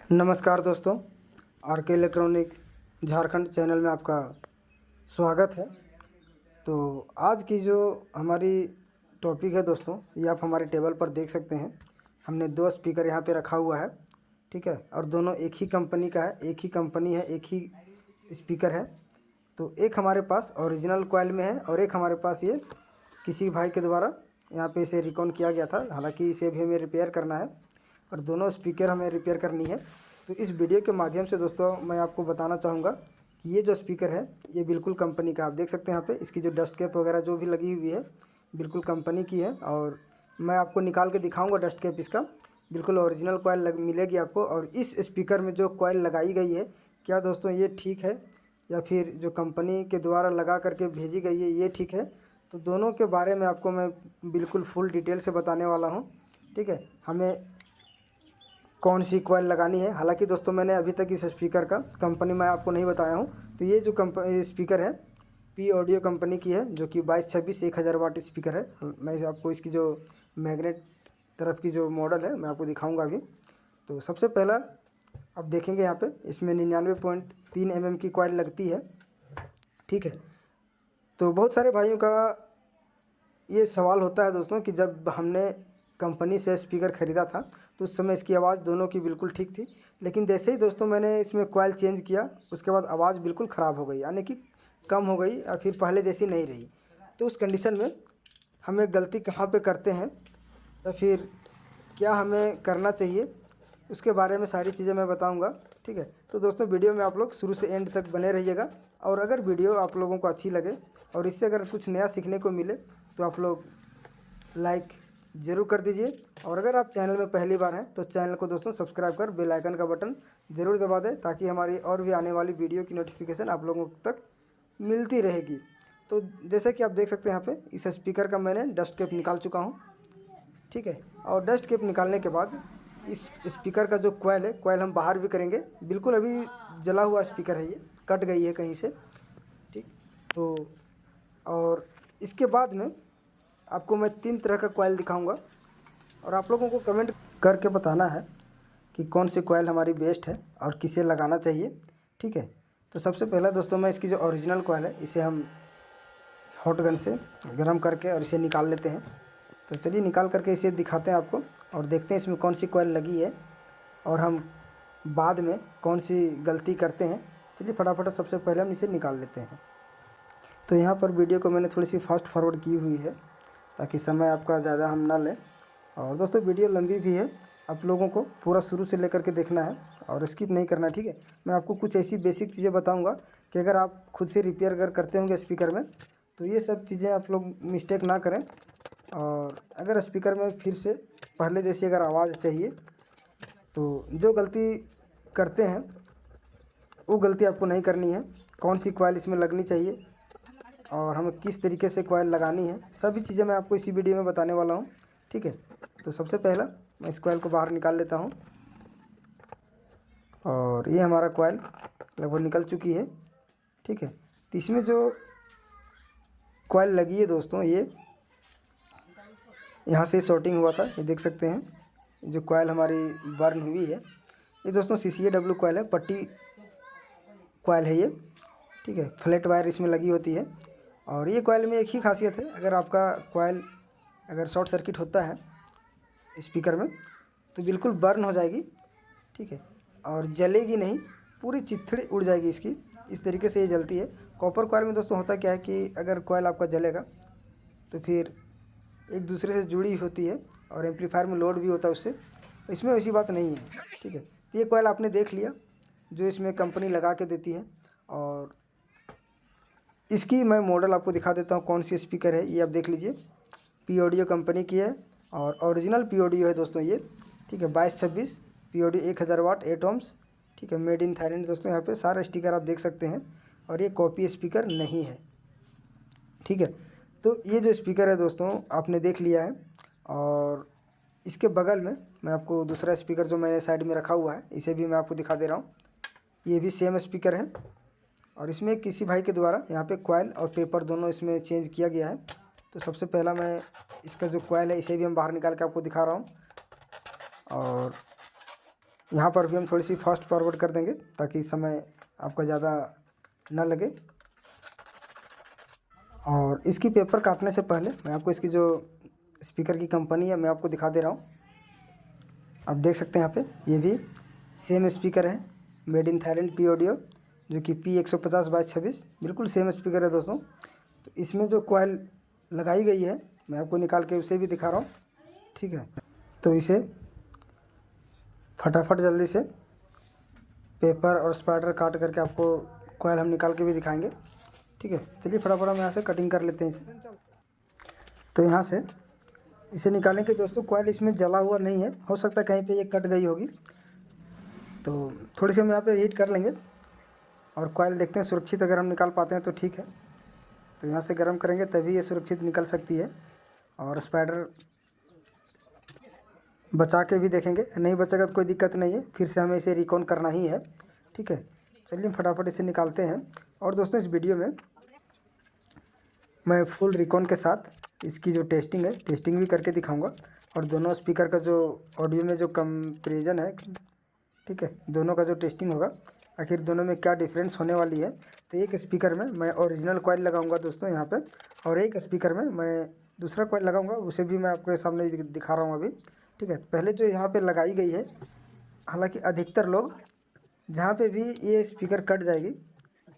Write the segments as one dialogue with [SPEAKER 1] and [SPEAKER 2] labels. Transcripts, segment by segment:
[SPEAKER 1] नमस्कार दोस्तों, आर के इलेक्ट्रॉनिक झारखंड चैनल में आपका स्वागत है। तो आज की जो हमारी टॉपिक है दोस्तों, ये आप हमारे टेबल पर देख सकते हैं। हमने दो स्पीकर यहाँ पे रखा हुआ है, ठीक है, और दोनों एक ही कंपनी का है, एक ही कंपनी है, एक ही स्पीकर है। तो एक हमारे पास ओरिजिनल कॉइल में है और एक हमारे पास ये किसी भाई के द्वारा यहाँ पे इसे रिकॉन किया गया था। हालांकि इसे भी हमें रिपेयर करना है और दोनों स्पीकर हमें रिपेयर करनी है। तो इस वीडियो के माध्यम से दोस्तों मैं आपको बताना चाहूँगा कि ये जो स्पीकर है ये बिल्कुल कंपनी का, आप देख सकते हैं यहाँ पे इसकी जो डस्ट कैप वगैरह जो भी लगी हुई है बिल्कुल कंपनी की है। और मैं आपको निकाल के दिखाऊंगा डस्ट कैप इसका, बिल्कुल ओरिजिनल कॉइल मिलेगी आपको। और इस स्पीकर में जो कॉइल लगाई गई है, क्या दोस्तों ये ठीक है या फिर जो कंपनी के द्वारा लगा करके भेजी गई है ये ठीक है? तो दोनों के बारे में आपको मैं बिल्कुल फुल डिटेल से बताने वाला हूँ, ठीक है। हमें कौन सी कॉइल लगानी है, हालांकि दोस्तों मैंने अभी तक इस स्पीकर का कंपनी मैं आपको नहीं बताया हूँ। तो ये जो स्पीकर है पी ऑडियो कंपनी की है, जो कि 2226 1000 वाट स्पीकर है। मैं आपको इसकी जो मैग्नेट तरफ की जो मॉडल है मैं आपको दिखाऊंगा अभी। तो सबसे पहला आप देखेंगे यहाँ पे इसमें 99.3 mm की कॉइल लगती है, ठीक है। तो बहुत सारे भाइयों का ये सवाल होता है दोस्तों कि जब हमने कंपनी से स्पीकर ख़रीदा था तो उस समय इसकी आवाज़ दोनों की बिल्कुल ठीक थी, लेकिन जैसे ही दोस्तों मैंने इसमें कॉइल चेंज किया उसके बाद आवाज़ बिल्कुल ख़राब हो गई, यानी कि कम हो गई या फिर पहले जैसी नहीं रही। तो उस कंडीशन में हमें गलती कहाँ पे करते हैं या फिर क्या हमें करना चाहिए, उसके बारे में सारी चीज़ें मैं बताऊंगा, ठीक है। तो दोस्तों वीडियो में आप लोग शुरू से एंड तक बने रहिएगा। और अगर वीडियो आप लोगों को अच्छी लगे और इससे अगर कुछ नया सीखने को मिले तो आप लोग लाइक ज़रूर कर दीजिए। और अगर आप चैनल में पहली बार हैं तो चैनल को दोस्तों सब्सक्राइब कर बेल आइकन का बटन ज़रूर दबा दें, ताकि हमारी और भी आने वाली वीडियो की नोटिफिकेशन आप लोगों तक मिलती रहेगी। तो जैसे कि आप देख सकते हैं यहाँ पे इस स्पीकर का मैंने डस्ट कैप निकाल चुका हूँ, ठीक है। और डस्ट कैप निकालने के बाद इस स्पीकर का जो कॉइल है, कॉइल हम बाहर भी करेंगे। बिल्कुल अभी जला हुआ स्पीकर है, ये कट गई है कहीं से, ठीक। तो और इसके बाद में आपको मैं 3 तरह का कॉइल दिखाऊंगा और आप लोगों को कमेंट करके बताना है कि कौन सी कॉइल हमारी बेस्ट है और किसे लगाना चाहिए, ठीक है। तो सबसे पहला दोस्तों मैं इसकी जो ओरिजिनल कॉइल है इसे हम हॉट गन से गर्म करके और इसे निकाल लेते हैं। तो चलिए निकाल करके इसे दिखाते हैं आपको और देखते हैं इसमें कौन सी कॉइल लगी है और हम बाद में कौन सी गलती करते हैं। चलिए फटाफट सबसे पहले हम इसे निकाल लेते हैं। तो यहाँ पर वीडियो को मैंने थोड़ी सी फास्ट फॉरवर्ड की हुई है ताकि समय आपका ज़्यादा हम ना लें। और दोस्तों वीडियो लंबी भी है, आप लोगों को पूरा शुरू से लेकर के देखना है और स्किप नहीं करना है, ठीक है। मैं आपको कुछ ऐसी बेसिक चीज़ें बताऊंगा कि अगर आप खुद से रिपेयर अगर करते होंगे स्पीकर में तो ये सब चीज़ें आप लोग मिस्टेक ना करें। और अगर स्पीकर में फिर से पहले जैसी अगर आवाज़ चाहिए तो जो गलती करते हैं वो गलती आपको नहीं करनी है। कौन सी कॉइल इसमें लगनी चाहिए और हमें किस तरीके से कॉइल लगानी है, सभी चीज़ें मैं आपको इसी वीडियो में बताने वाला हूँ, ठीक है। तो सबसे पहला मैं इस कॉइल को बाहर निकाल लेता हूँ और ये हमारा कॉइल लगभग निकल चुकी है, ठीक है। तो इसमें जो कॉइल लगी है दोस्तों, ये यहाँ से शॉर्टिंग हुआ था, ये देख सकते हैं जो कॉइल हमारी बर्न हुई है। ये दोस्तों CCAW कॉइल है, पट्टी कॉइल है ये, ठीक है। फ्लैट वायर इसमें लगी होती है। और ये कॉइल में एक ही खासियत है, अगर आपका कॉइल अगर शॉर्ट सर्किट होता है स्पीकर में तो बिल्कुल बर्न हो जाएगी, ठीक है, और जलेगी नहीं, पूरी चिथड़ी उड़ जाएगी इसकी, इस तरीके से ये जलती है। कॉपर कॉइल में दोस्तों होता क्या है कि अगर कॉइल आपका जलेगा तो फिर एक दूसरे से जुड़ी होती है और एम्पलीफायर में लोड भी होता है उससे, तो इसमें वैसी बात नहीं है, ठीक है। तो ये कॉइल आपने देख लिया जो इसमें कंपनी लगा के देती है। और इसकी मैं मॉडल आपको दिखा देता हूँ कौन सी स्पीकर है, ये आप देख लीजिए, पी ऑडियो कंपनी की है और ओरिजिनल पी ऑडियो है दोस्तों ये, ठीक है। 2226 पी ऑडियो 1000 वाट 8 ohms, ठीक है, मेड इन थाईलैंड दोस्तों। यहाँ पे सारा स्टिकर आप देख सकते हैं और ये कॉपी स्पीकर नहीं है, ठीक है। तो ये जो स्पीकर है दोस्तों आपने देख लिया है। और इसके बगल में मैं आपको दूसरा स्पीकर जो मैंने साइड में रखा हुआ है इसे भी मैं आपको दिखा दे रहा हूँ। ये भी सेम स्पीकर है और इसमें किसी भाई के द्वारा यहाँ पे कॉइल और पेपर दोनों इसमें चेंज किया गया है। तो सबसे पहला मैं इसका जो कॉइल है इसे भी हम बाहर निकाल के आपको दिखा रहा हूँ। और यहाँ पर भी हम थोड़ी सी फास्ट फॉरवर्ड कर देंगे ताकि समय आपका ज़्यादा ना लगे। और इसकी पेपर काटने से पहले मैं आपको इसकी जो स्पीकर की कंपनी है मैं आपको दिखा दे रहा हूँ। आप देख सकते हैं यहाँ पे ये भी सेम स्पीकर है, made in Thailand P audio, जो कि P150/26 बिल्कुल सेम स्पीकर है दोस्तों। तो इसमें जो कॉइल लगाई गई है मैं आपको निकाल के उसे भी दिखा रहा हूँ, ठीक है। तो इसे फटाफट जल्दी से पेपर और स्पाइडर काट करके आपको कॉइल हम निकाल के भी दिखाएंगे, ठीक है। चलिए फटाफट हम यहाँ से कटिंग कर लेते हैं इसे। तो यहाँ से इसे निकालने के दोस्तों कॉइल इसमें जला हुआ नहीं है, हो सकता है कहीं पे ये कट गई होगी, तो थोड़ी सी हम यहाँ पे हीट कर लेंगे और कॉइल देखते हैं सुरक्षित अगर हम निकाल पाते हैं तो ठीक है। तो यहाँ से गर्म करेंगे तभी ये सुरक्षित निकल सकती है। और स्पाइडर बचा के भी देखेंगे, नहीं बचेगा तो कोई दिक्कत नहीं है, फिर से हमें इसे रिकॉन करना ही है, ठीक है। चलिए फटाफट इसे निकालते हैं। और दोस्तों इस वीडियो में मैं फुल रिकॉन के साथ इसकी जो टेस्टिंग है टेस्टिंग भी करके दिखाऊंगा, और दोनों स्पीकर का जो ऑडियो में जो कंपैरिजन है, ठीक है, दोनों का जो टेस्टिंग होगा आखिर दोनों में क्या डिफरेंस होने वाली है। तो एक स्पीकर में मैं ओरिजिनल कॉइल लगाऊंगा दोस्तों यहाँ पे, और एक स्पीकर में मैं दूसरा कॉइल लगाऊंगा, उसे भी मैं आपके सामने दिखा रहा हूँ अभी, ठीक है। पहले जो यहाँ पे लगाई गई है, हालांकि अधिकतर लोग जहाँ पे भी ये स्पीकर कट जाएगी,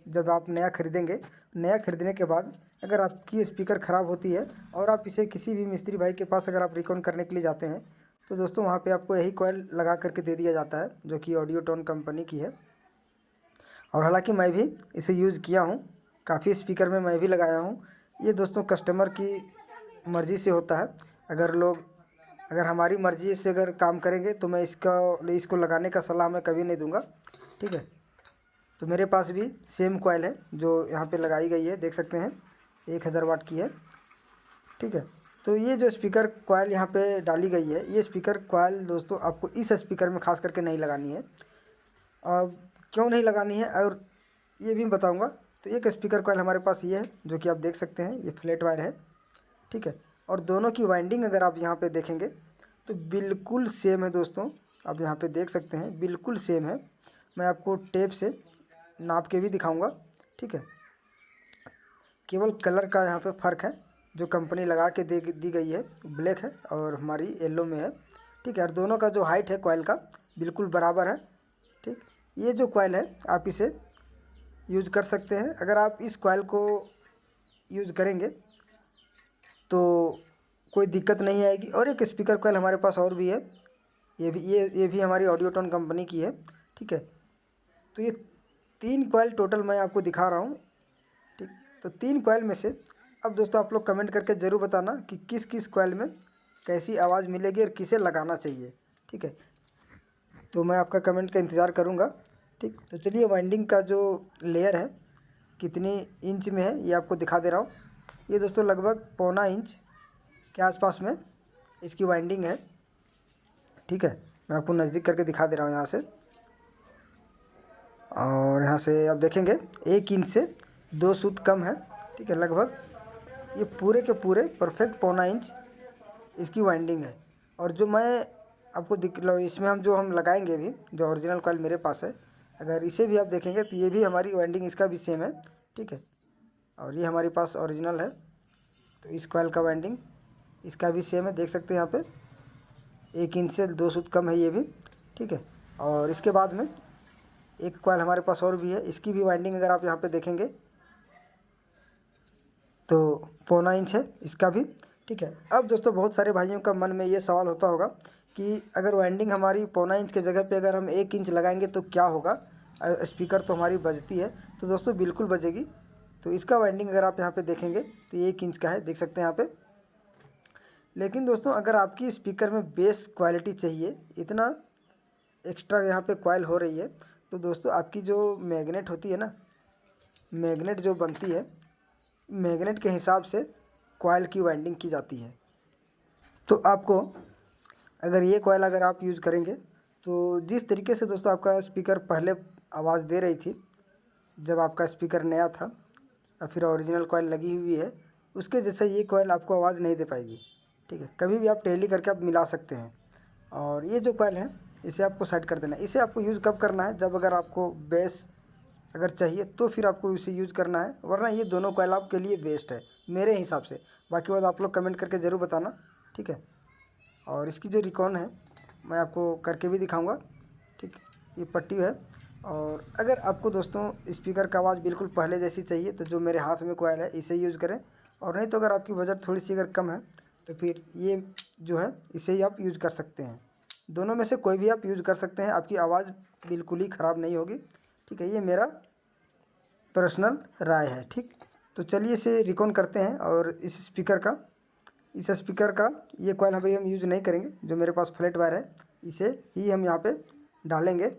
[SPEAKER 1] जब आप नया खरीदेंगे, नया खरीदने के बाद अगर आपकी स्पीकर ख़राब होती है और आप इसे किसी भी मिस्त्री भाई के पास अगर आप रिकॉन करने के लिए जाते हैं, तो दोस्तों वहाँ पे आपको यही कॉइल लगा करके दे दिया जाता है, जो कि ऑडियोटोन कंपनी की है। और हालांकि मैं भी इसे यूज़ किया हूँ, काफ़ी स्पीकर में मैं भी लगाया हूँ। ये दोस्तों कस्टमर की मर्ज़ी से होता है, अगर हमारी मर्ज़ी से अगर काम करेंगे तो मैं इसको लगाने का सलाह मैं कभी नहीं दूंगा, ठीक है। तो मेरे पास भी सेम कॉइल है जो यहाँ पे लगाई गई है, देख सकते हैं 1000 वाट की है, ठीक है। तो ये जो स्पीकर कॉइल यहाँ पे डाली गई है, ये स्पीकर कॉइल दोस्तों आपको इस स्पीकर में खास करके नहीं लगानी है। अब क्यों नहीं लगानी है और ये भी बताऊँगा। तो एक स्पीकर कॉइल हमारे पास ये है जो कि आप देख सकते हैं, ये फ्लैट वायर है, ठीक है। और दोनों की वाइंडिंग अगर आप यहाँ पे देखेंगे तो बिल्कुल सेम है दोस्तों, आप यहाँ पे देख सकते हैं बिल्कुल सेम है। मैं आपको टेप से नाप के भी दिखाऊंगा, ठीक है। केवल कलर का यहाँ पे फ़र्क है, जो कंपनी लगा के दी गई है ब्लैक है और हमारी येलो में है, ठीक है। और दोनों का जो हाइट है कॉइल का बिल्कुल बराबर है, ठीक। ये जो कॉइल है आप इसे यूज कर सकते हैं। अगर आप इस कॉइल को यूज़ करेंगे तो कोई दिक्कत नहीं आएगी। और एक स्पीकर कॉइल हमारे पास और भी है, ये भी हमारी ऑडियोटोन कंपनी की है, ठीक है। तो ये 3 कॉइल टोटल मैं आपको दिखा रहा हूँ, ठीक। तो 3 कॉइल में से अब दोस्तों आप लोग कमेंट करके ज़रूर बताना कि किस किस कॉइल में कैसी आवाज़ मिलेगी और किसे लगाना चाहिए, ठीक है। तो मैं आपका कमेंट का इंतज़ार करूँगा, ठीक। तो चलिए वाइंडिंग का जो लेयर है कितनी इंच में है ये आपको दिखा दे रहा हूँ। ये दोस्तों लगभग 1.25 इंच के आसपास में इसकी वाइंडिंग है, ठीक है। मैं आपको नज़दीक करके दिखा दे रहा हूँ यहाँ से, और यहाँ से आप देखेंगे 1 इंच से 2 सूत कम है, ठीक है। लगभग ये पूरे के पूरे परफेक्ट 1.25 इंच इसकी वाइंडिंग है। और जो मैं आपको दिख लो इसमें हम लगाएंगे अभी, जो ओरिजिनल कॉइल मेरे पास है, अगर इसे भी आप देखेंगे तो ये भी हमारी वाइंडिंग इसका भी सेम है, ठीक है। और ये हमारे पास ओरिजिनल है, तो इस कॉइल का वाइंडिंग इसका भी सेम है, देख सकते हैं यहाँ पे 1 इंच से 2 सूत कम है ये भी, ठीक है। और इसके बाद में एक कॉइल हमारे पास और भी है, इसकी भी वाइंडिंग अगर आप यहाँ पे देखेंगे तो 1.25 इंच है इसका भी, ठीक है। अब दोस्तों बहुत सारे भाइयों का मन में ये सवाल होता होगा कि अगर वाइंडिंग हमारी 1.25 इंच के जगह पे अगर हम 1 इंच लगाएंगे तो क्या होगा, स्पीकर तो हमारी बजती है। तो दोस्तों बिल्कुल बजेगी। तो इसका वाइंडिंग अगर आप यहाँ पे देखेंगे तो 1 इंच का है, देख सकते हैं यहाँ पे। लेकिन दोस्तों अगर आपकी स्पीकर में बेस क्वालिटी चाहिए, इतना एक्स्ट्रा यहाँ पे कॉइल हो रही है, तो दोस्तों आपकी जो मैग्नेट होती है ना, मैग्नेट जो बनती है, मैग्नेट के हिसाब से कॉइल की वाइंडिंग की जाती है। तो आपको अगर ये कॉइल अगर आप यूज़ करेंगे तो जिस तरीके से दोस्तों आपका स्पीकर पहले आवाज़ दे रही थी जब आपका स्पीकर नया था या फिर ओरिजिनल कॉइल लगी हुई है, उसके जैसे ये कॉइल आपको आवाज़ नहीं दे पाएगी, ठीक है। कभी भी आप टेली करके आप मिला सकते हैं। और ये जो कॉइल है इसे आपको साइड कर देना है। इसे आपको यूज़ कब करना है, जब अगर आपको बेस अगर चाहिए तो फिर आपको इसे यूज़ करना है, वरना ये दोनों कॉइल आपके लिए बेस्ट है मेरे हिसाब से। बाकी बात आप लोग कमेंट करके ज़रूर बताना, ठीक है। और इसकी जो रिकॉन है मैं आपको करके भी दिखाऊंगा, ठीक। ये पट्टी है। और अगर आपको दोस्तों स्पीकर का आवाज़ बिल्कुल पहले जैसी चाहिए तो जो मेरे हाथ में कॉइल है इसे यूज़ करें, और नहीं तो अगर आपकी बजट थोड़ी सी अगर कम है तो फिर ये जो है इसे ही आप यूज़ कर सकते हैं। दोनों में से कोई भी आप यूज़ कर सकते हैं, आपकी आवाज़ बिल्कुल ही ख़राब नहीं होगी, ठीक है। ये मेरा पर्सनल राय है, ठीक। तो चलिए इसे रिकॉन करते हैं। और इस स्पीकर का ये कॉइल अभी हम यूज़ नहीं करेंगे, जो मेरे पास फ्लैट वायर है इसे ही हम यहाँ पे डालेंगे।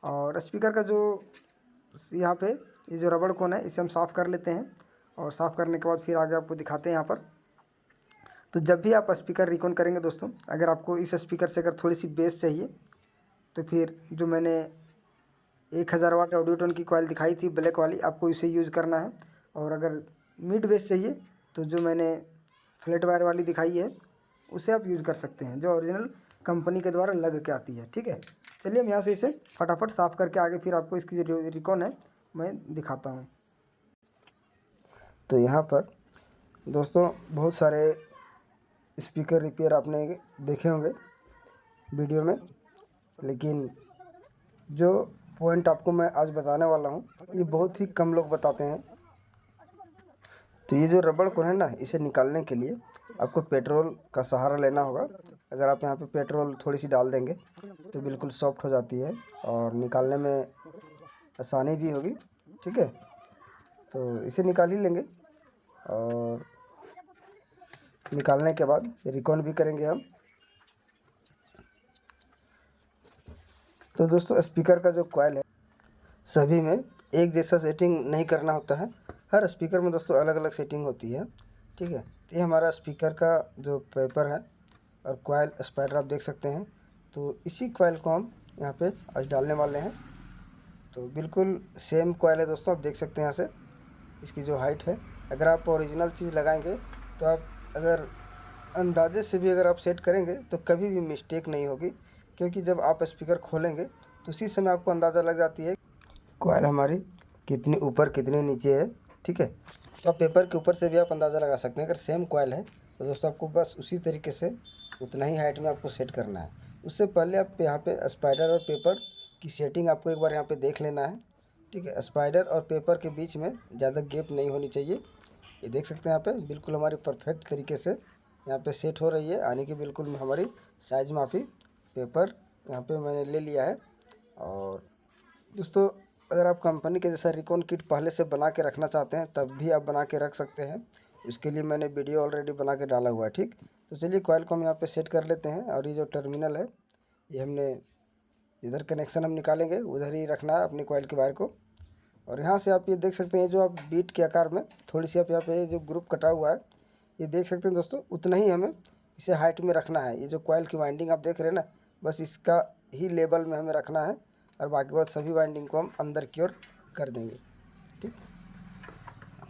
[SPEAKER 1] और स्पीकर का जो यहाँ पे ये जो रबड़ कोन है इसे हम साफ़ कर लेते हैं, और साफ़ करने के बाद फिर आगे आपको दिखाते हैं यहाँ पर। तो जब भी आप स्पीकर रिकॉन करेंगे दोस्तों, अगर आपको इस स्पीकर से अगर थोड़ी सी बेस चाहिए तो फिर जो मैंने 1000 वाट ऑडियोटोन की कॉइल दिखाई थी ब्लैक वाली, आपको इसे यूज़ करना है। और अगर मिड बेस चाहिए तो जो मैंने फ्लैट वायर वाली दिखाई है उसे आप यूज़ कर सकते हैं, जो ओरिजिनल कंपनी के द्वारा लग के आती है, ठीक है। चलिए हम यहाँ से इसे फटाफट साफ़ करके आगे फिर आपको इसकी जो रिकॉन है मैं दिखाता हूँ। तो यहाँ पर दोस्तों बहुत सारे स्पीकर रिपेयर आपने देखे होंगे वीडियो में, लेकिन जो पॉइंट आपको मैं आज बताने वाला हूँ ये बहुत ही कम लोग बताते हैं। तो ये जो रबड़ कोन है ना, इसे निकालने के लिए आपको पेट्रोल का सहारा लेना होगा। अगर आप यहाँ पे पेट्रोल थोड़ी सी डाल देंगे तो बिल्कुल सॉफ्ट हो जाती है और निकालने में आसानी भी होगी, ठीक है। तो इसे निकाल ही लेंगे, और निकालने के बाद रिकॉन भी करेंगे हम। तो दोस्तों स्पीकर का जो कॉइल है सभी में एक जैसा सेटिंग नहीं करना होता है, हर स्पीकर में दोस्तों अलग अलग सेटिंग होती है, ठीक है। तो ये हमारा स्पीकर का जो पेपर है और कॉइल स्पाइडर आप देख सकते हैं। तो इसी कॉइल को हम यहाँ पे आज डालने वाले हैं। तो बिल्कुल सेम कॉइल है दोस्तों, आप देख सकते हैं यहाँ से इसकी जो हाइट है। अगर आप ओरिजिनल चीज़ लगाएंगे तो आप अगर अंदाजे से भी अगर आप सेट करेंगे तो कभी भी मिस्टेक नहीं होगी, क्योंकि जब आप स्पीकर खोलेंगे तो उसी समय आपको अंदाज़ा लग जाती है कॉइल हमारी कितनी ऊपर कितनी नीचे है, ठीक है। तो आप पेपर के ऊपर से भी आप अंदाज़ा लगा सकते हैं। अगर सेम कॉइल है तो दोस्तों आपको बस उसी तरीके से उतना ही हाइट में आपको सेट करना है। उससे पहले आप यहाँ पे स्पाइडर और पेपर की सेटिंग आपको एक बार यहाँ पे देख लेना है, ठीक है। स्पाइडर और पेपर के बीच में ज़्यादा गैप नहीं होनी चाहिए। ये देख सकते हैं यहाँ पे बिल्कुल हमारी परफेक्ट तरीके से यहाँ पे सेट हो रही है, यानी कि बिल्कुल हमारी साइज माफी पेपर यहाँ पे मैंने ले लिया है। और दोस्तों अगर आप कंपनी के जैसा रिकॉन किट पहले से बना के रखना चाहते हैं तब भी आप बना के रख सकते हैं, इसके लिए मैंने वीडियो ऑलरेडी बना के डाला हुआ है, ठीक। तो चलिए कॉइल को हम यहाँ पे सेट कर लेते हैं। और ये जो टर्मिनल है ये हमने इधर कनेक्शन हम निकालेंगे, उधर ही रखना है अपनी कॉइल के वायर को। और यहाँ से आप ये देख सकते हैं जो आप बीट के आकार में थोड़ी सी आप यहाँ पे जो ग्रुप कटा हुआ है ये देख सकते हैं दोस्तों, उतना ही हमें इसे हाइट में रखना है। ये जो कॉइल की वाइंडिंग आप देख रहे हैं ना, बस इसका ही लेवल में हमें रखना है, और बाकी बात सभी वाइंडिंग को हम अंदर की ओर कर देंगे, ठीक।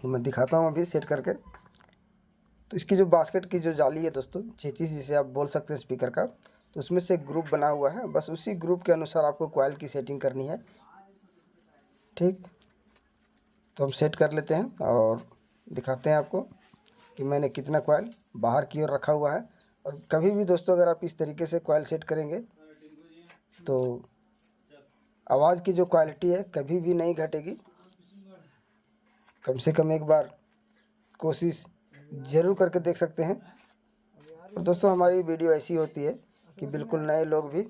[SPEAKER 1] तो मैं दिखाता हूँ अभी सेट करके। तो इसकी जो बास्केट की जो जाली है दोस्तों, चेचिस जिसे आप बोल सकते हैं स्पीकर का, तो उसमें से ग्रुप बना हुआ है, बस उसी ग्रुप के अनुसार आपको कॉइल की सेटिंग करनी है, ठीक। तो हम सेट कर लेते हैं और दिखाते हैं आपको कि मैंने कितना कॉइल बाहर की ओर रखा हुआ है। और कभी भी दोस्तों अगर आप इस तरीके से कॉइल सेट करेंगे तो आवाज़ की जो क्वालिटी है कभी भी नहीं घटेगी। कम से कम एक बार कोशिश ज़रूर करके देख सकते हैं। और दोस्तों हमारी वीडियो ऐसी होती है कि बिल्कुल नए लोग भी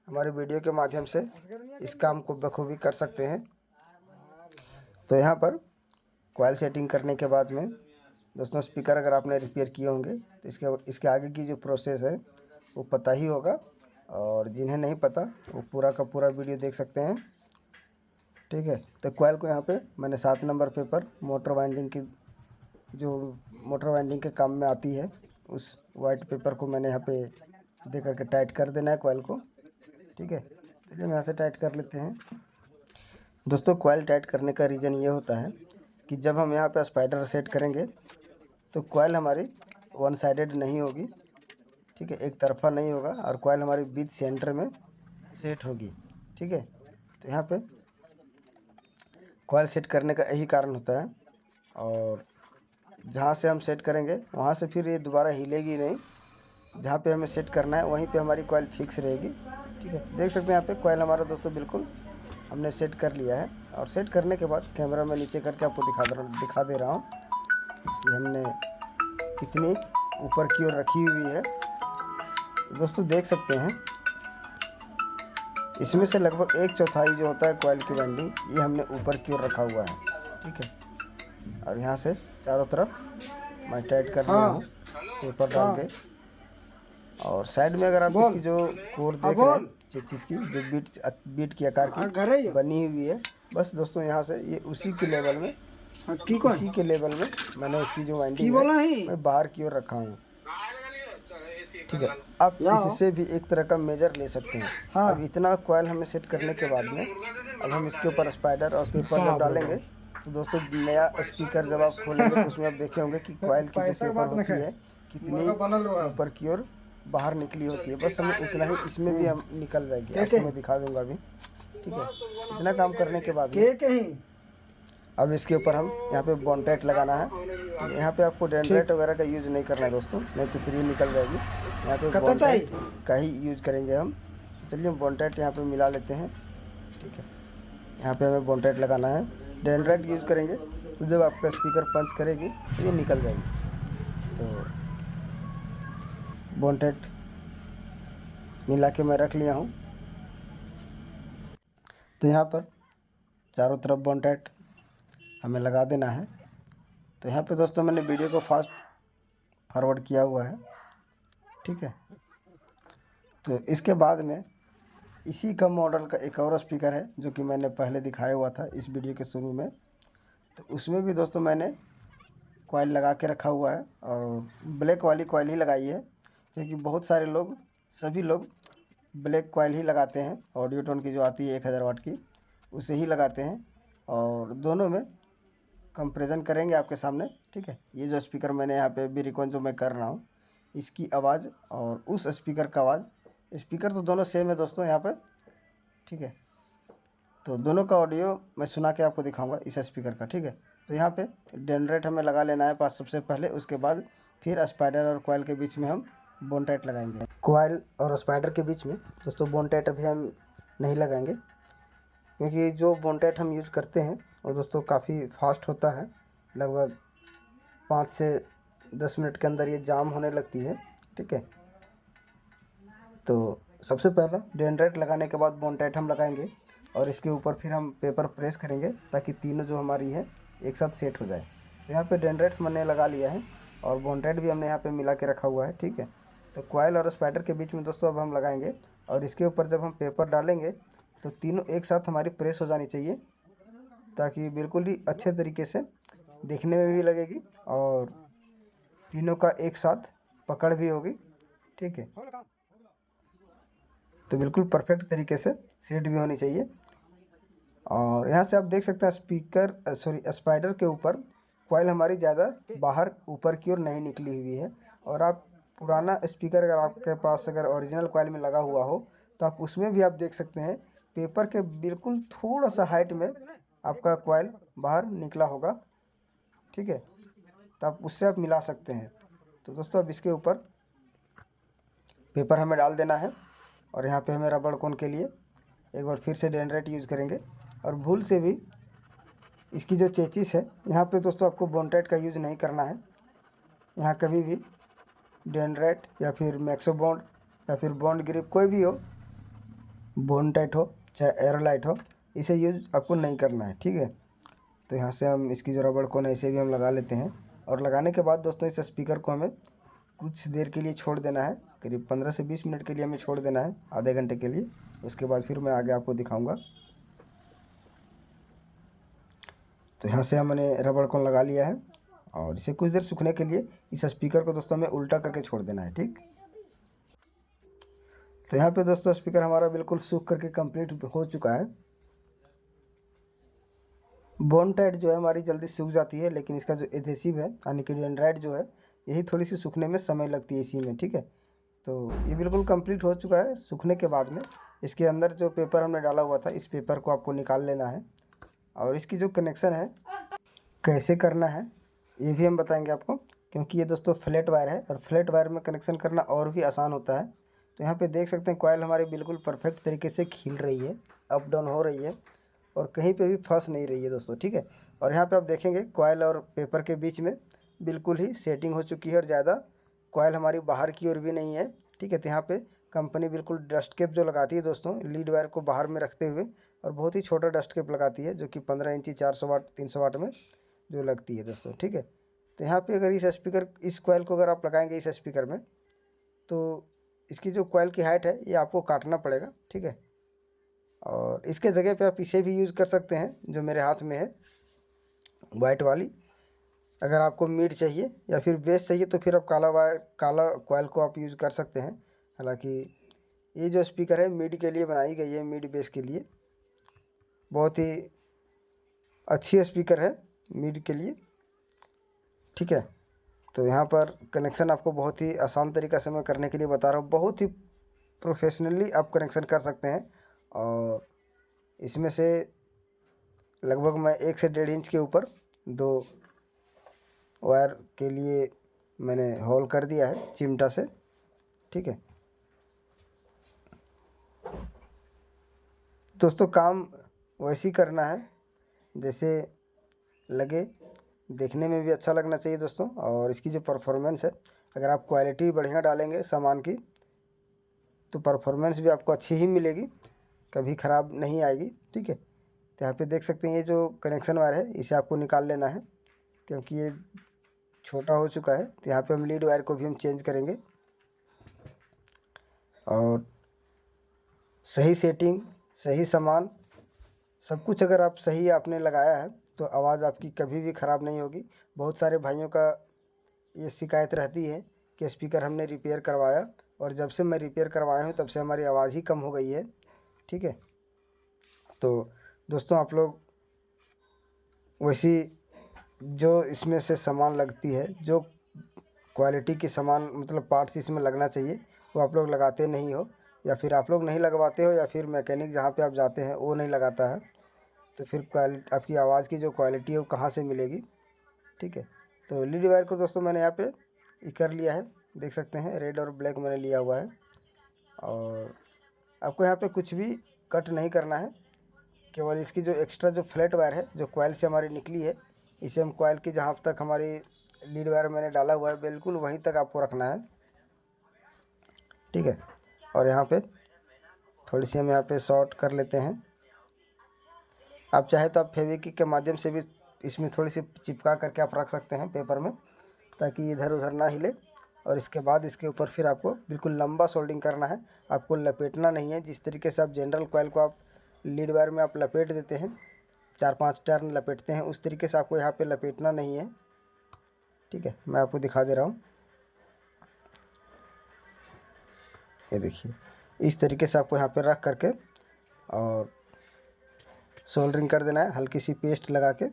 [SPEAKER 1] हमारे वीडियो के माध्यम से इस काम को बखूबी कर सकते हैं। तो यहाँ पर कॉइल सेटिंग करने के बाद में दोस्तों स्पीकर अगर आपने रिपेयर किए होंगे तो इसके आगे की जो प्रोसेस है वो पता ही होगा, और जिन्हें नहीं पता वो पूरा का पूरा वीडियो देख सकते हैं, ठीक है। तो कॉइल को यहाँ पे मैंने 7 नंबर पेपर मोटर वाइंडिंग की जो मोटर वाइंडिंग के काम में आती है उस वाइट पेपर को मैंने यहाँ पे दे करके टाइट कर देना है कॉइल को, ठीक है। चलिए हम यहाँ से टाइट कर लेते हैं। दोस्तों कॉइल टाइट करने का रीज़न ये होता है कि जब हम यहाँ पे स्पाइडर सेट करेंगे तो कॉइल हमारी वन साइडेड नहीं होगी, ठीक है, एक तरफा नहीं होगा, और कॉइल हमारी बीच सेंटर में सेट होगी। ठीक है, तो यहाँ पे कॉइल सेट करने का यही कारण होता है। और जहाँ से हम सेट करेंगे वहाँ से फिर ये दोबारा हिलेगी नहीं। जहाँ पे हमें सेट करना है वहीं पे हमारी कॉइल फिक्स रहेगी। ठीक है, तो देख सकते हैं यहाँ पे कॉइल हमारा दोस्तों बिल्कुल हमने सेट कर लिया है। और सेट करने के बाद कैमरा में नीचे करके आपको दिखा दे रहा हूँ कि हमने कितनी ऊपर की ओर रखी हुई है। दोस्तों देख सकते हैं इसमें से लगभग 1/4 जो होता है कॉइल की वाइंडिंग, ये हमने ऊपर की ओर रखा हुआ है। ठीक है, और यहाँ से चारों तरफ मैं टाइट कर लिया हूँ पेपर डाल के। और साइड में अगर आप इसकी जो कोर देख रहे हैं चेचिस की, जो बीट की आकार की बनी हुई है, बस दोस्तों यहाँ से ये उसी के लेवल में मैंने इसकी जो वाइंडिंग है मैं बाहर की ओर रखा हूँ। ठीक है, आप इससे भी एक तरह का मेजर ले सकते हैं। अब इतना कॉइल हमें सेट करने के बाद में अब हम इसके ऊपर स्पाइडर और पेपर जब डालेंगे तो दोस्तों नया स्पीकर जब आप खोलेंगे तो उसमें आप देखे होंगे कि कॉइल की जो पेपर होती है कितनी ऊपर की ओर बाहर निकली होती है। बस हमें उतना ही इसमें भी हम निकल जाएगी, आपको मैं दिखा दूंगा अभी। ठीक है, इतना काम करने के बाद अब इसके ऊपर हम यहाँ पे बॉन्टेट लगाना है। तो यहाँ पे आपको डेंड्राइट वगैरह का यूज़ नहीं करना है दोस्तों, नहीं तो फिर ये निकल जाएगी। यहाँ पे बॉन्टेट का ही यूज़ करेंगे हम। तो चलिए हम बॉन्टेट यहाँ पे मिला लेते हैं। ठीक है, यहाँ पे हमें बॉन्टेट लगाना है। डेंड्राइट यूज़ करेंगे तो जब आपका स्पीकर पंच करेगी तो ये निकल जाएगी। तो बॉन्टेट मिला के मैं रख लिया हूँ। तो यहाँ पर चारों तरफ बॉन्टेट हमें लगा देना है। तो यहाँ पे दोस्तों मैंने वीडियो को फास्ट फॉरवर्ड किया हुआ है। ठीक है, तो इसके बाद में इसी का मॉडल का एक और स्पीकर है जो कि मैंने पहले दिखाया हुआ था इस वीडियो के शुरू में। तो उसमें भी दोस्तों मैंने कॉइल लगा के रखा हुआ है और ब्लैक वाली कॉइल ही लगाई है, क्योंकि बहुत सारे लोग सभी लोग ब्लैक कॉइल ही लगाते हैं। ऑडियो टोन की जो आती है 1000 वाट की उसे ही लगाते हैं। और दोनों में कंपैरिजन करेंगे आपके सामने। ठीक है, ये जो स्पीकर मैंने यहाँ पे भी रिकॉर्ड जो मैं कर रहा हूँ इसकी आवाज़ और उस स्पीकर का आवाज़, स्पीकर तो दोनों सेम है दोस्तों यहाँ पे। ठीक है, तो दोनों का ऑडियो मैं सुना के आपको दिखाऊंगा इस स्पीकर का। ठीक है, तो यहाँ पे डेंड्राइट हमें लगा लेना है पास सबसे पहले, उसके बाद फिर स्पाइडर और कॉइल के बीच में हम बॉन्टेट लगाएंगे। कॉइल और स्पाइडर के बीच में दोस्तों बॉन्टेट अभी हम नहीं लगाएंगे, क्योंकि जो बॉन्टेट हम यूज़ करते हैं वो दोस्तों काफ़ी फास्ट होता है। लगभग 5 से 10 मिनट के अंदर ये जाम होने लगती है। ठीक है, तो सबसे पहला डेंड्राइट लगाने के बाद बॉन्टेट हम लगाएंगे और इसके ऊपर फिर हम पेपर प्रेस करेंगे ताकि तीनों जो हमारी है एक साथ सेट हो जाए। तो यहाँ पे डेंड्राइट मैंने लगा लिया है और बॉन्टेट भी हमने यहाँ पे मिला के रखा हुआ है। ठीक है, तो कॉइल और स्पाइडर के बीच में दोस्तों अब हम लगाएंगे और इसके ऊपर जब हम पेपर डालेंगे तो तीनों एक साथ हमारी प्रेस हो जानी चाहिए, ताकि बिल्कुल ही अच्छे तरीके से देखने में भी लगेगी और तीनों का एक साथ पकड़ भी होगी। ठीक है, तो बिल्कुल परफेक्ट तरीके से सेट भी होनी चाहिए। और यहाँ से आप देख सकते हैं स्पाइडर के ऊपर कॉइल हमारी ज़्यादा बाहर ऊपर की ओर नहीं निकली हुई है। और आप पुराना स्पीकर अगर आपके पास अगर ओरिजिनल कॉइल में लगा हुआ हो तो आप उसमें भी आप देख सकते हैं पेपर के बिल्कुल थोड़ा सा हाइट में आपका कॉइल बाहर निकला होगा। ठीक है, तो आप उससे आप मिला सकते हैं। तो दोस्तों अब इसके ऊपर पेपर हमें डाल देना है और यहाँ पे हमें रबड़ कोन के लिए एक बार फिर से डेंड्राइट यूज़ करेंगे। और भूल से भी इसकी जो चेचिस है यहाँ पे दोस्तों आपको बॉन्टेट का यूज़ नहीं करना है। यहाँ कभी भी डेंड्राइट या फिर मैक्सो बॉन्ड या फिर बॉन्ड ग्रिप कोई भी हो, बॉन्टेट हो चाहे एयरोलाइट हो, इसे यूज़ आपको नहीं करना है। ठीक है, तो यहाँ से हम इसकी जो रबड़ कोन है इसे भी हम लगा लेते हैं। और लगाने के बाद दोस्तों इस स्पीकर को हमें कुछ देर के लिए छोड़ देना है, करीब 15 से 20 मिनट के लिए हमें छोड़ देना है, आधे घंटे के लिए। उसके बाद फिर मैं आगे आपको दिखाऊंगा। तो यहाँ से हमने रबड़ कोन लगा लिया है और इसे कुछ देर सूखने के लिए इस स्पीकर को दोस्तों हमें उल्टा करके छोड़ देना है। ठीक, तो यहाँ पे दोस्तों स्पीकर हमारा बिल्कुल सूख करके कंप्लीट हो चुका है। बॉन्टेट जो है हमारी जल्दी सूख जाती है, लेकिन इसका जो एडहेसिव है यानी कि डेंड्राइट जो है यही थोड़ी सी सूखने में समय लगती है इसी में। ठीक है, तो ये बिल्कुल कंप्लीट हो चुका है। सूखने के बाद में इसके अंदर जो पेपर हमने डाला हुआ था, इस पेपर को आपको निकाल लेना है। और इसकी जो कनेक्शन है कैसे करना है ये भी हम बताएंगे आपको, क्योंकि ये दोस्तों फ्लैट वायर है और फ्लैट वायर में कनेक्शन करना और भी आसान होता है। तो यहाँ पे देख सकते हैं कॉइल हमारी बिल्कुल परफेक्ट तरीके से खील रही है, अप डाउन हो रही है और कहीं पे भी फंस नहीं रही है दोस्तों, ठीक है। और यहाँ पे आप देखेंगे कॉइल और पेपर के बीच में बिल्कुल ही सेटिंग हो चुकी है और ज़्यादा कॉइल हमारी बाहर की ओर भी नहीं है, ठीक है। तो यहाँ पे कंपनी बिल्कुल डस्ट कैप जो लगाती है दोस्तों लीड वायर को बाहर में रखते हुए, और बहुत ही छोटा डस्ट कैप लगाती है जो कि 15 इंची 400 वाट 300 वाट में जो लगती है दोस्तों, ठीक है। तो यहाँ पे अगर इस कॉइल को अगर आप लगाएंगे इस स्पीकर में, तो इसकी जो कॉइल की हाइट है ये आपको काटना पड़ेगा, ठीक है। और इसके जगह पे आप इसे भी यूज़ कर सकते हैं जो मेरे हाथ में है वाइट वाली। अगर आपको मिड चाहिए या फिर बेस चाहिए तो फिर आप काला कॉइल को आप यूज़ कर सकते हैं। हालांकि ये जो स्पीकर है मिड के लिए बनाई गई है, मिड बेस के लिए बहुत ही अच्छी स्पीकर है मिड के लिए, ठीक है। तो यहाँ पर कनेक्शन आपको बहुत ही आसान तरीक़ा से मैं करने के लिए बता रहा हूँ, बहुत ही प्रोफेशनली आप कनेक्शन कर सकते हैं। और इसमें से लगभग मैं 1 से 1.5 इंच के ऊपर 2 वायर के लिए मैंने होल कर दिया है चिमटा से, ठीक है। दोस्तों काम वैसे ही करना है जैसे लगे, देखने में भी अच्छा लगना चाहिए दोस्तों। और इसकी जो परफॉर्मेंस है, अगर आप क्वालिटी बढ़िया डालेंगे सामान की तो परफॉर्मेंस भी आपको अच्छी ही मिलेगी, कभी ख़राब नहीं आएगी, ठीक है। तो यहाँ पे देख सकते हैं ये जो कनेक्शन वायर है इसे आपको निकाल लेना है क्योंकि ये छोटा हो चुका है। तो यहाँ पे हम लीड वायर को भी हम चेंज करेंगे। और सही सेटिंग, सही सामान, सब कुछ अगर आप सही आपने लगाया है तो आवाज़ आपकी कभी भी ख़राब नहीं होगी। बहुत सारे भाइयों का ये शिकायत रहती है कि स्पीकर हमने रिपेयर करवाया और जब से मैं रिपेयर करवाया हूँ तब से हमारी आवाज़ ही कम हो गई है, ठीक है। तो दोस्तों आप लोग वैसी जो इसमें से सामान लगती है, जो क्वालिटी की सामान मतलब पार्ट्स इसमें लगना चाहिए वो आप लोग लगाते नहीं हो, या फिर आप लोग नहीं लगवाते हो, या फिर मैकेनिक जहाँ पे आप जाते हैं वो नहीं लगाता है, तो फिर आपकी आवाज़ की जो क्वालिटी है वो कहाँ से मिलेगी, ठीक है। तो लीड वायर को दोस्तों मैंने यहाँ पे ये कर लिया है, देख सकते हैं रेड और ब्लैक मैंने लिया हुआ है। और आपको यहाँ पे कुछ भी कट नहीं करना है, केवल इसकी जो एक्स्ट्रा जो फ्लैट वायर है जो कॉइल से हमारी निकली है, इसे हम कॉइल की जहाँ तक हमारी लीड वायर मैंने डाला हुआ है बिल्कुल वहीं तक आपको रखना है, ठीक है। और यहाँ पे थोड़ी सी हम यहाँ पे शॉर्ट कर लेते हैं। आप चाहे तो आप फेविक्विक के माध्यम से भी इसमें थोड़ी सी चिपका करके आप रख सकते हैं पेपर में, ताकि इधर उधर ना हिले। और इसके बाद इसके ऊपर फिर आपको बिल्कुल लंबा सोल्डिंग करना है, आपको लपेटना नहीं है। जिस तरीके से आप जनरल कॉइल को आप लीड वायर में आप लपेट देते हैं, 4-5 टर्न लपेटते हैं, उस तरीके से आपको यहाँ पे लपेटना नहीं है, ठीक है। मैं आपको दिखा दे रहा हूँ, ये देखिए इस तरीके से आपको यहाँ पे रख करके और सोल्डरिंग कर देना है हल्की सी पेस्ट लगा के।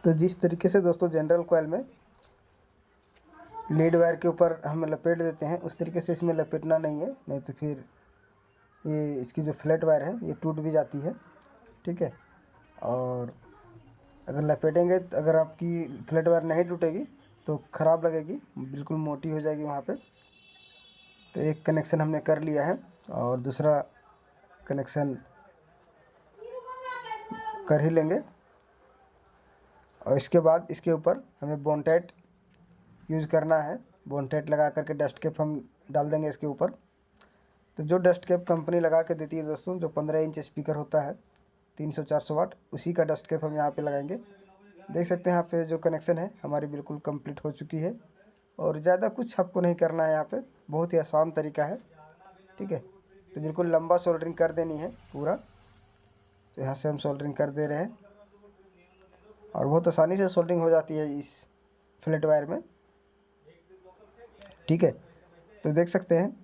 [SPEAKER 1] तो जिस तरीके से दोस्तों जनरल कॉइल में लीड वायर के ऊपर हम लपेट देते हैं उस तरीके से इसमें लपेटना नहीं है, नहीं तो फिर ये इसकी जो फ्लैट वायर है ये टूट भी जाती है, ठीक है। और अगर लपेटेंगे तो अगर आपकी फ्लैट वायर नहीं टूटेगी तो ख़राब लगेगी, बिल्कुल मोटी हो जाएगी वहाँ पे। तो एक कनेक्शन हमने कर लिया है और दूसरा कनेक्शन कर ही लेंगे। और इसके बाद इसके ऊपर हमें बोनटाइट यूज़ करना है, बोनटाइट लगा करके डस्ट कैप हम डाल देंगे इसके ऊपर। तो जो डस्ट कैप कंपनी लगा के देती है दोस्तों, जो 15 इंच स्पीकर होता है 300-400 वाट, उसी का डस्ट कैप हम यहाँ पे लगाएंगे। देख सकते हैं यहाँ पे जो कनेक्शन है हमारी बिल्कुल कंप्लीट हो चुकी है और ज़्यादा कुछ आपको नहीं करना है, यहाँ पे बहुत ही आसान तरीका है, ठीक है। तो बिल्कुल लंबा सोल्डरिंग कर देनी है पूरा। तो यहाँ से हम सोल्डरिंग कर दे रहे हैं और बहुत आसानी से सोल्डरिंग हो जाती है इस फ्लैट वायर में, ठीक है। तो देख सकते हैं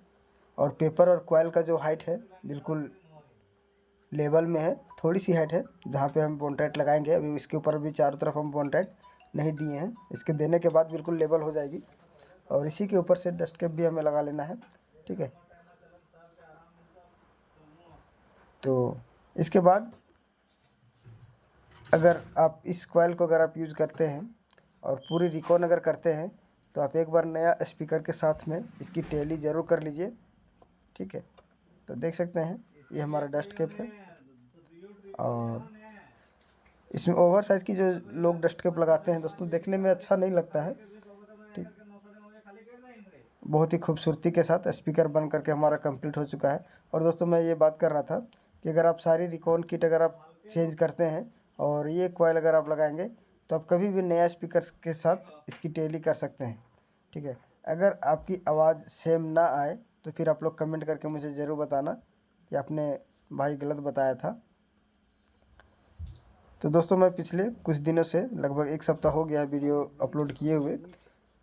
[SPEAKER 1] और पेपर और कॉइल का जो हाइट है बिल्कुल लेवल में है, थोड़ी सी हाइट है जहाँ पे हम बोनटाइट लगाएंगे। अभी इसके ऊपर भी चारों तरफ हम बोनटाइट नहीं दिए हैं, इसके देने के बाद बिल्कुल लेवल हो जाएगी। और इसी के ऊपर से डस्ट कैप भी हमें लगा लेना है ठीक है। तो इसके बाद अगर आप इस कॉइल को अगर आप यूज़ करते हैं और पूरी रिकॉन अगर करते हैं तो आप एक बार नया स्पीकर के साथ में इसकी टैली ज़रूर कर लीजिए, ठीक है। तो देख सकते हैं ये हमारा डस्ट कैप है और इसमें ओवर साइज़ की जो लोग डस्ट कैप लगाते हैं दोस्तों, देखने में अच्छा नहीं लगता है, ठीक। बहुत ही खूबसूरती के साथ स्पीकर बन करके हमारा कंप्लीट हो चुका है। और दोस्तों मैं ये बात कर रहा था कि अगर आप सारी रिकॉन किट अगर आप चेंज करते हैं और ये कॉइल अगर आप लगाएंगे तो आप कभी भी नया स्पीकर के साथ इसकी टैली कर सकते हैं, ठीक है। अगर आपकी आवाज़ सेम ना आए तो फिर आप लोग कमेंट करके मुझे ज़रूर बताना कि आपने भाई गलत बताया था। तो दोस्तों मैं पिछले कुछ दिनों से लगभग 1 सप्ताह हो गया वीडियो अपलोड किए हुए,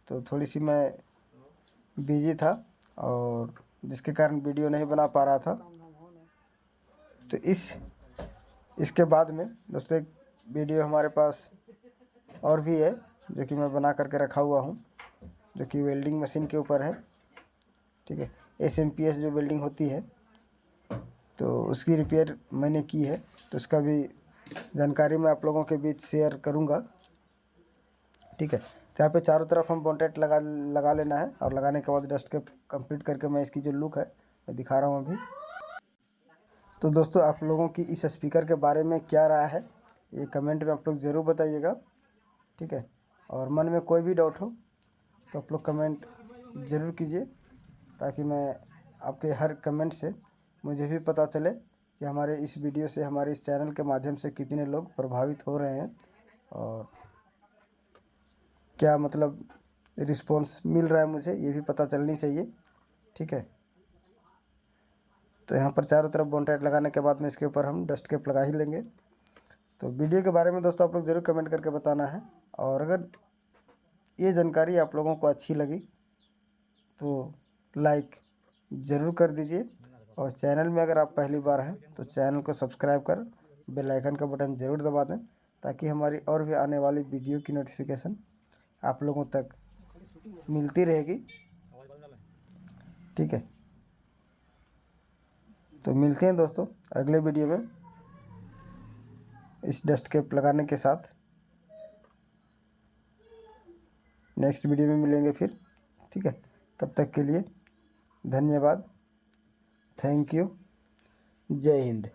[SPEAKER 1] तो थोड़ी सी मैं बिजी था और जिसके कारण वीडियो नहीं बना पा रहा था। तो इसके बाद में दोस्तों एक वीडियो हमारे पास और भी है जो कि मैं बना करके रखा हुआ हूँ, जो कि वेल्डिंग मशीन के ऊपर है, ठीक है। SMPS जो वेल्डिंग होती है तो उसकी रिपेयर मैंने की है, तो उसका भी जानकारी मैं आप लोगों के बीच शेयर करूंगा, ठीक है। तो यहाँ पे चारों तरफ हम बॉन्टेट लगा लेना है और लगाने के बाद डस्ट कैप कंप्लीट करके मैं इसकी जो लुक है मैं दिखा रहा हूँ अभी। तो दोस्तों आप लोगों की इस स्पीकर के बारे में क्या राय है ये कमेंट में आप लोग ज़रूर बताइएगा, ठीक है। और मन में कोई भी डाउट हो तो आप लोग कमेंट ज़रूर कीजिए, ताकि मैं आपके हर कमेंट से मुझे भी पता चले कि हमारे इस वीडियो से, हमारे इस चैनल के माध्यम से कितने लोग प्रभावित हो रहे हैं और क्या मतलब रिस्पॉन्स मिल रहा है मुझे, ये भी पता चलनी चाहिए, ठीक है। तो यहाँ पर चारों तरफ बॉन्टेट लगाने के बाद में इसके ऊपर हम डस्ट कैप लगा ही लेंगे। तो वीडियो के बारे में दोस्तों आप लोग ज़रूर कमेंट करके बताना है, और अगर ये जानकारी आप लोगों को अच्छी लगी तो लाइक ज़रूर कर दीजिए, और चैनल में अगर आप पहली बार हैं तो चैनल को सब्सक्राइब कर बेल आइकन का बटन ज़रूर दबा दें, ताकि हमारी और भी आने वाली वीडियो की नोटिफिकेशन आप लोगों तक मिलती रहेगी, ठीक है। तो मिलते हैं दोस्तों अगले वीडियो में इस डस्ट कैप लगाने के साथ। नेक्स्ट वीडियो में मिलेंगे फिर, ठीक है। तब तक के लिए धन्यवाद, थैंक यू, जय हिंद।